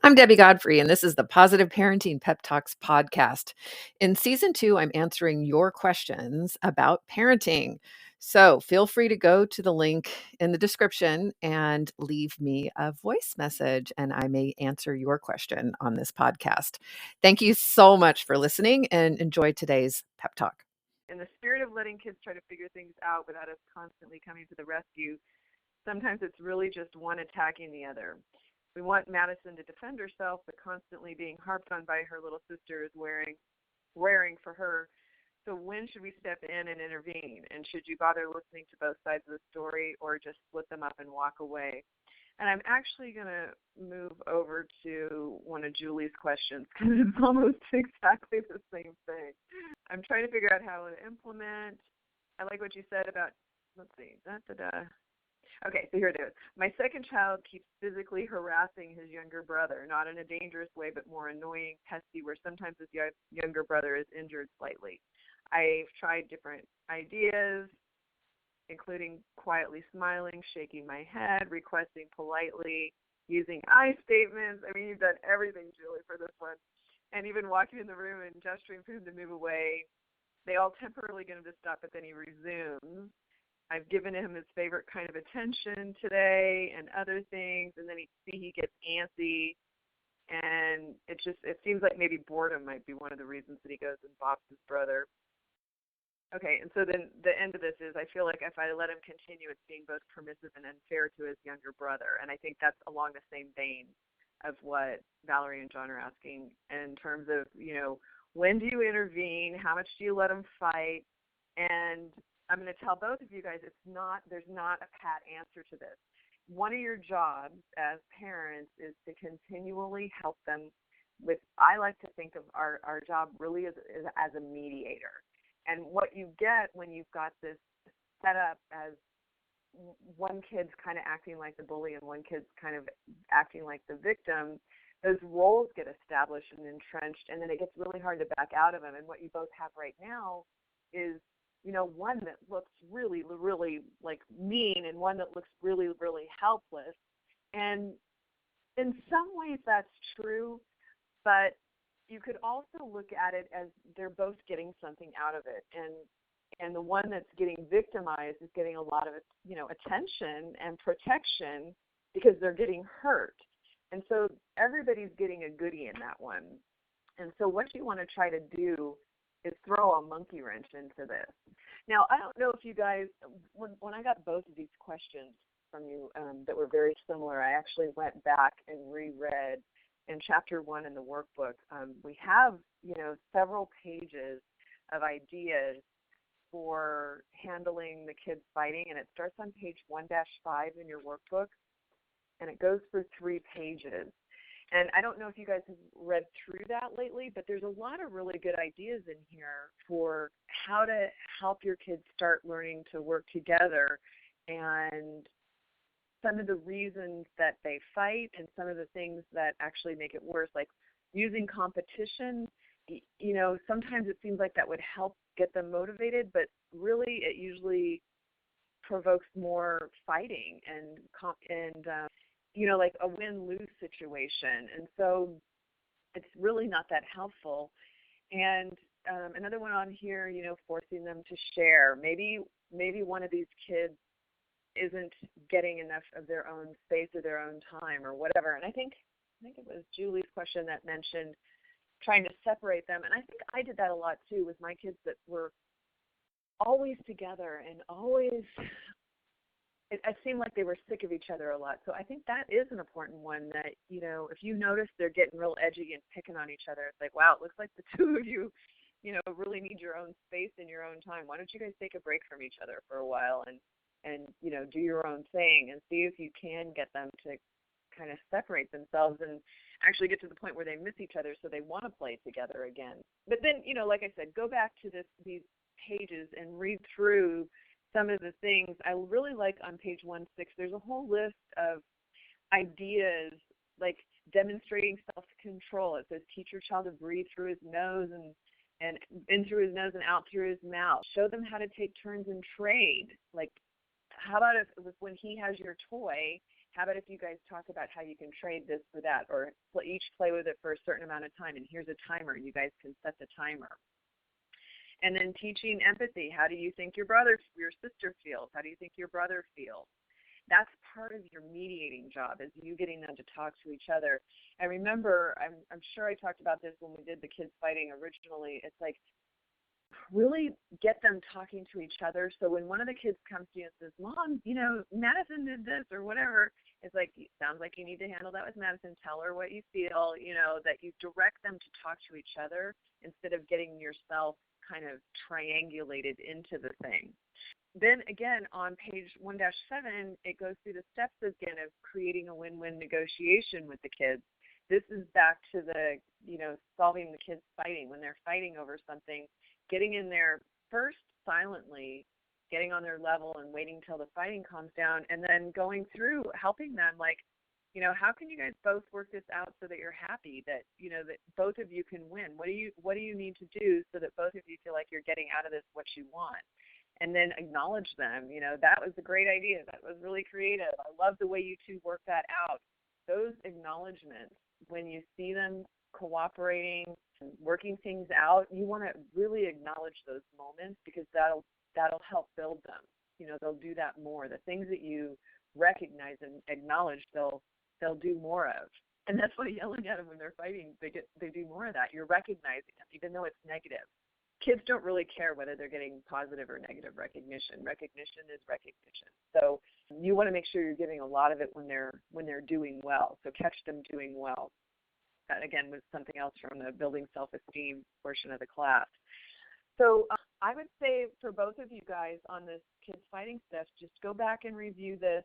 I'm Debbie Godfrey, and this is the Positive Parenting Pep Talks podcast. In season 2, I'm answering your questions about parenting. So feel free to go to the link in the description and leave me a voice message, and I may answer your question on this podcast. Thank you so much for listening, and enjoy today's pep talk. In the spirit of letting kids try to figure things out without us constantly coming to the rescue, sometimes it's really just one attacking the other. We want Madison to defend herself, but constantly being harped on by her little sister is wearing for her. So when should we step in and intervene? And should you bother listening to both sides of the story or just split them up and walk away? And I'm actually going to move over to one of Julie's questions because it's almost exactly the same thing. I'm trying to figure out how to implement. I like what you said about, let's see, Okay, so here it is. My second child keeps physically harassing his younger brother, not in a dangerous way, but more annoying, pesky, where sometimes his younger brother is injured slightly. I've tried different ideas, including quietly smiling, shaking my head, requesting politely, using I statements. I mean, you've done everything, Julie, for this one. And even walking in the room and gesturing for him to move away. They all temporarily get him to stop, but then he resumes. I've given him his favorite kind of attention today and other things, and then he gets antsy, and it seems like maybe boredom might be one of the reasons that he goes and bops his brother. Okay, and so then the end of this is I feel like if I let him continue, it's being both permissive and unfair to his younger brother, and I think that's along the same vein of what Valerie and John are asking in terms of, when do you intervene, how much do you let him fight, and I'm going to tell both of you guys there's not a pat answer to this. One of your jobs as parents is to continually help them with, I like to think of our job really as a mediator. And what you get when you've got this set up as one kid's kind of acting like the bully and one kid's kind of acting like the victim, those roles get established and entrenched, and then it gets really hard to back out of them. And what you both have right now is one that looks really, really like mean and one that looks really, really helpless. And in some ways that's true, but you could also look at it as they're both getting something out of it. And the one that's getting victimized is getting a lot of, attention and protection because they're getting hurt. And so everybody's getting a goodie in that one. And so what you want to try to do is throw a monkey wrench into this. Now, I don't know if you guys, when I got both of these questions from you that were very similar, I actually went back and reread in chapter 1 in the workbook. We have, several pages of ideas for handling the kids fighting, and it starts on page 1-5 in your workbook, and it goes for 3 pages. And I don't know if you guys have read through that lately, but there's a lot of really good ideas in here for how to help your kids start learning to work together and some of the reasons that they fight and some of the things that actually make it worse, like using competition. Sometimes it seems like that would help get them motivated, but really it usually provokes more fighting and like a win-lose situation. And so it's really not that helpful. And another one on here, forcing them to share. Maybe one of these kids isn't getting enough of their own space or their own time or whatever. And I think it was Julie's question that mentioned trying to separate them. And I think I did that a lot too with my kids that were always together and always, it seemed like they were sick of each other a lot. So I think that is an important one that, if you notice they're getting real edgy and picking on each other, it's like, wow, it looks like the two of you, really need your own space and your own time. Why don't you guys take a break from each other for a while and do your own thing and see if you can get them to kind of separate themselves and actually get to the point where they miss each other so they want to play together again. But then, like I said, go back to these pages and read through some of the things. I really like on page 1-6, there's a whole list of ideas like demonstrating self-control. It says teach your child to breathe through his nose and in through his nose and out through his mouth. Show them how to take turns and trade. Like, how about if when he has your toy How about if you guys talk about how you can trade this for that, or each play with it for a certain amount of time, and here's a timer. You guys can set the timer. And then teaching empathy. How do you think your sister feels? How do you think your brother feels? That's part of your mediating job, is you getting them to talk to each other. And remember, I'm sure I talked about this when we did the kids fighting originally. It's like, really get them talking to each other. So when one of the kids comes to you and says, Mom, Madison did this or whatever, it's like, it sounds like you need to handle that with Madison. Tell her what you feel, that you direct them to talk to each other instead of getting yourself kind of triangulated into the thing. Then again, on page 1-7, it goes through the steps again of creating a win-win negotiation with the kids. This is back to the, solving the kids fighting. When they're fighting over something, getting in there first silently, getting on their level and waiting till the fighting calms down, and then going through helping them, like, how can you guys both work this out so that you're happy, that, that both of you can win? What do you need to do so that both of you feel like you're getting out of this what you want? And then acknowledge them. That was a great idea. That was really creative. I love the way you two work that out. Those acknowledgments, when you see them cooperating and working things out, you want to really acknowledge those moments, because that'll help build them. They'll do that more. The things that you recognize and acknowledge, they'll do more of. And that's why yelling at them when they're fighting, they do more of that. You're recognizing them, even though it's negative. Kids don't really care whether they're getting positive or negative recognition. Recognition is recognition. So you want to make sure you're giving a lot of it when they're doing well. So catch them doing well. That, again, was something else from the building self-esteem portion of the class. So I would say for both of you guys on this kids fighting stuff, just go back and review this.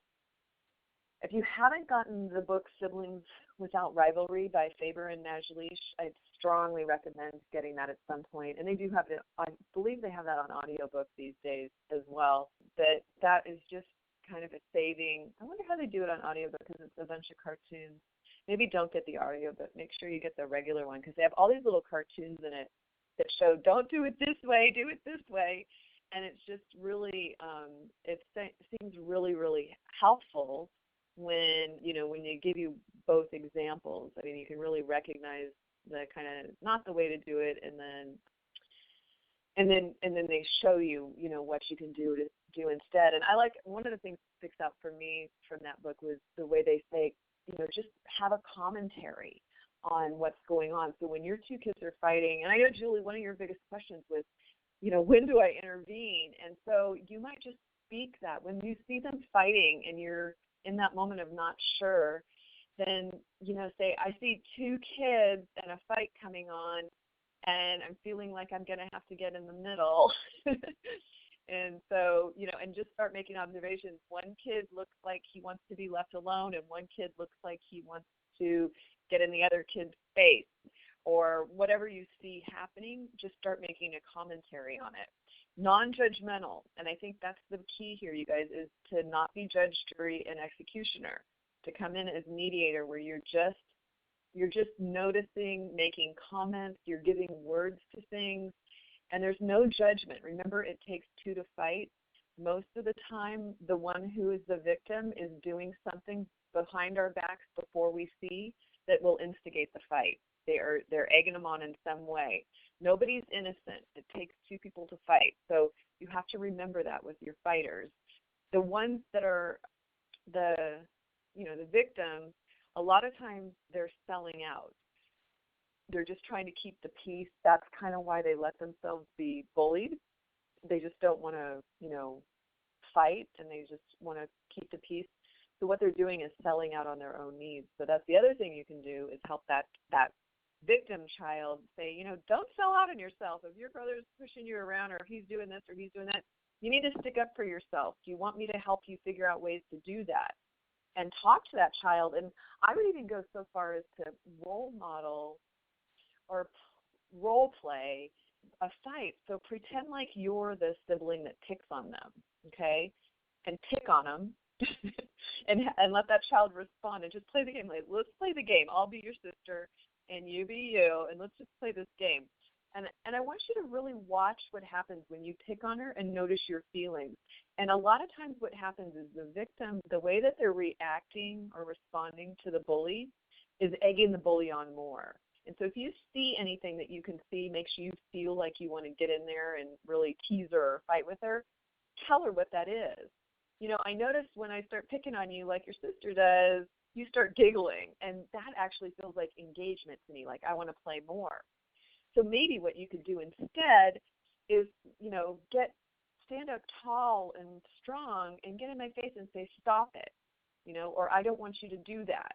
If you haven't gotten the book Siblings Without Rivalry by Faber and Najlish, I'd strongly recommend getting that at some point. And they do have it, I believe they have that on audiobook these days as well. But that is just kind of a saving. I wonder how they do it on audiobook, because it's a bunch of cartoons. Maybe don't get the audiobook. Make sure you get the regular one, because they have all these little cartoons in it that show, don't do it this way, do it this way. And it's just really, it seems really, really helpful when they give you both examples. I mean, you can really recognize the kind of not the way to do it, and then they show you, what you can do instead. And I like, one of the things that sticks out for me from that book was the way they say, just have a commentary on what's going on. So when your two kids are fighting, and I know, Julie, one of your biggest questions was, when do I intervene? And so you might just speak that. When you see them fighting and you're in that moment of not sure, then, say, I see two kids and a fight coming on, and I'm feeling like I'm going to have to get in the middle. And so, and just start making observations. One kid looks like he wants to be left alone, and one kid looks like he wants to get in the other kid's face, or whatever you see happening, just start making a commentary on it. Non-judgmental, and I think that's the key here, you guys, is to not be judge, jury, and executioner. To come in as mediator, where you're just noticing, making comments, you're giving words to things, and there's no judgment. Remember, it takes two to fight. Most of the time, the one who is the victim is doing something behind our backs before we see that will instigate the fight. They're egging them on in some way. Nobody's innocent. It takes two people to fight. So you have to remember that with your fighters. The ones that are the victims, a lot of times they're selling out. They're just trying to keep the peace. That's kind of why they let themselves be bullied. They just don't want to, fight, and they just want to keep the peace. So what they're doing is selling out on their own needs. So that's the other thing you can do, is help that victim child say, don't sell out on yourself. If your brother's pushing you around, or if he's doing this or he's doing that, you need to stick up for yourself. Do you want me to help you figure out ways to do that? And talk to that child. And I would even go so far as to role model or role play a fight. So pretend like you're the sibling that picks on them, okay? And pick on them. and let that child respond, and just play the game. Like, let's play the game. I'll be your sister and you be you, and let's just play this game. And I want you to really watch what happens when you pick on her and notice your feelings. And a lot of times what happens is the victim, the way that they're reacting or responding to the bully is egging the bully on more. And so if you see anything that you can see makes you feel like you want to get in there and really tease her or fight with her, tell her what that is. I notice when I start picking on you like your sister does, you start giggling. And that actually feels like engagement to me, like I want to play more. So maybe what you could do instead is, stand up tall and strong and get in my face and say, stop it, or I don't want you to do that.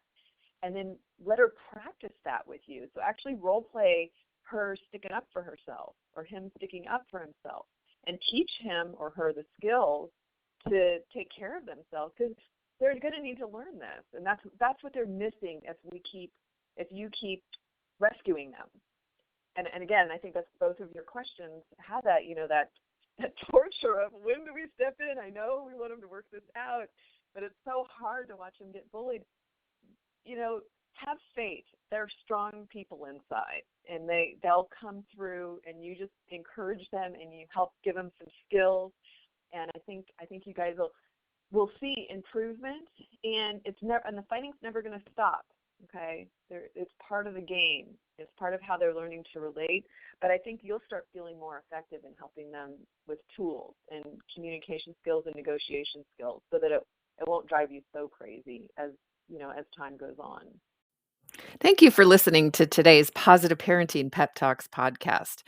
And then let her practice that with you. So actually role play her sticking up for herself or him sticking up for himself and teach him or her the skills to take care of themselves, because they're going to need to learn this. And that's what they're missing if you keep rescuing them. And again, I think that's both of your questions have that, that torture of when do we step in? I know we want them to work this out, but it's so hard to watch them get bullied. Have faith. They're strong people inside, and they'll come through, and you just encourage them and you help give them some skills. And I think you guys will see improvement, and the fighting's never going to stop. Okay, it's part of the game. It's part of how they're learning to relate. But I think you'll start feeling more effective in helping them with tools and communication skills and negotiation skills, so that it won't drive you so crazy as time goes on. Thank you for listening to today's Positive Parenting Pep Talks podcast.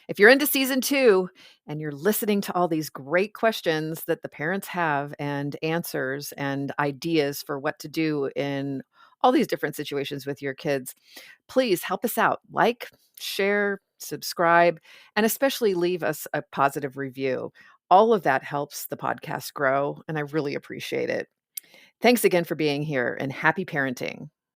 If you're into season 2 and you're listening to all these great questions that the parents have and answers and ideas for what to do in all these different situations with your kids, please help us out. Like, share, subscribe, and especially leave us a positive review. All of that helps the podcast grow, and I really appreciate it. Thanks again for being here, and happy parenting.